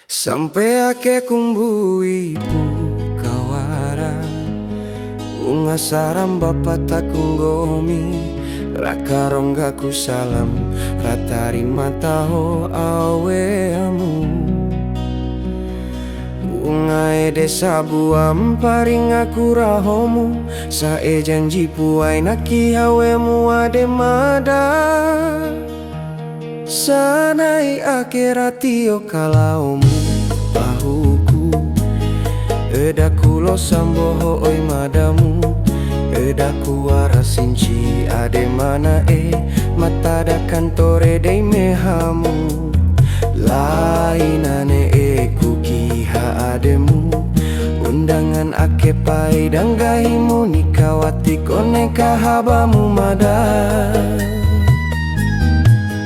Sampai ake kumbui kawara unga saram bapak takung gomi raka rongga ku salam ratari mataho awe amu unga ede sabu amparing aku rahomu sae janji puai naki hawemu ade mada sanai akhiratio kalaumu bahuku edaku lo samboho oi madamu edaku warasinci ade mana mata da kantore dei mehamu lainane kukiha ademu undangan ake pai danggahimu nikawati koneka habamu madar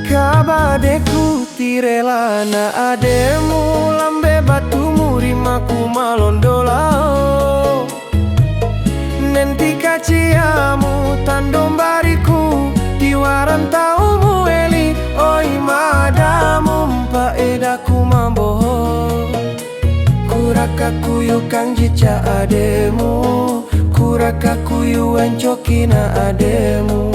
kabadeku tirelana ademu lambe batu murimaku malondolao nenti kaciamu tandombariku diwaran taumu eli oi madamu mpa edaku mamboho kuraka kuyu kang jica ademu kuraka kuyu encokina ademu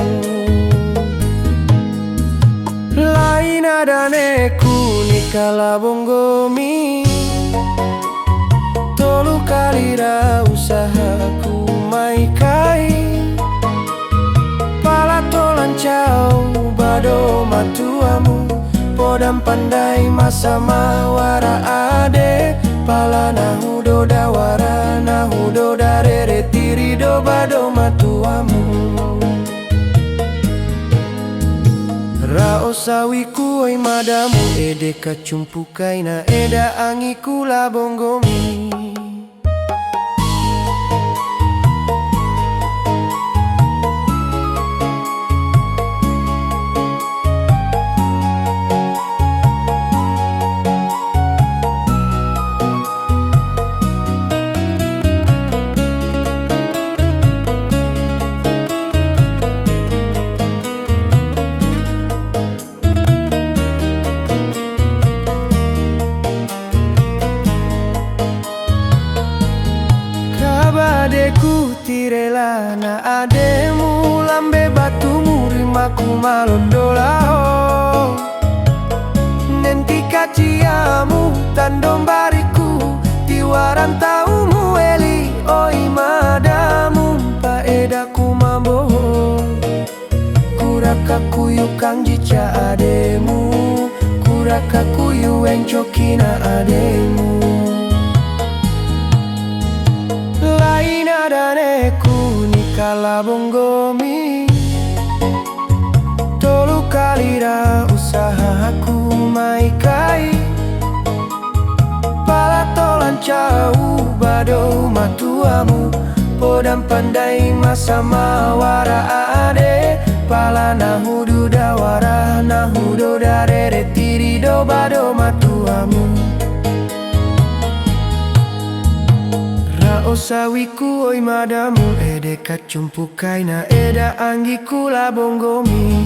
lain adaneku nikala bonggomi tolu kalira usahaku maikai pala tolan cau bado matuamu podam pandai masa mawara ade pala nahudo dawara nahudo darere tirido bado matuamu Rao sawiku oi madamu ede kacumpukai na eda angiku la bonggomi adeku tirelana ademu lambe batu murimaku malondolao nenti kaciamu tandombariku tiwaran taumu eli oi madamu mpa edaku mamboho kuraka kuyu kang jica ademu kuraka kuyu encokina ademu lain adaneku nikala bonggomi tolu kalira usahaku maikai pala tolan cau bado matuamu podam pandai masa mawara ade pala nahudu dawara nahudo darere tirido bado matuamu Rao sawiku oi madamu ede kacumpukai na eda anggiku la bonggomi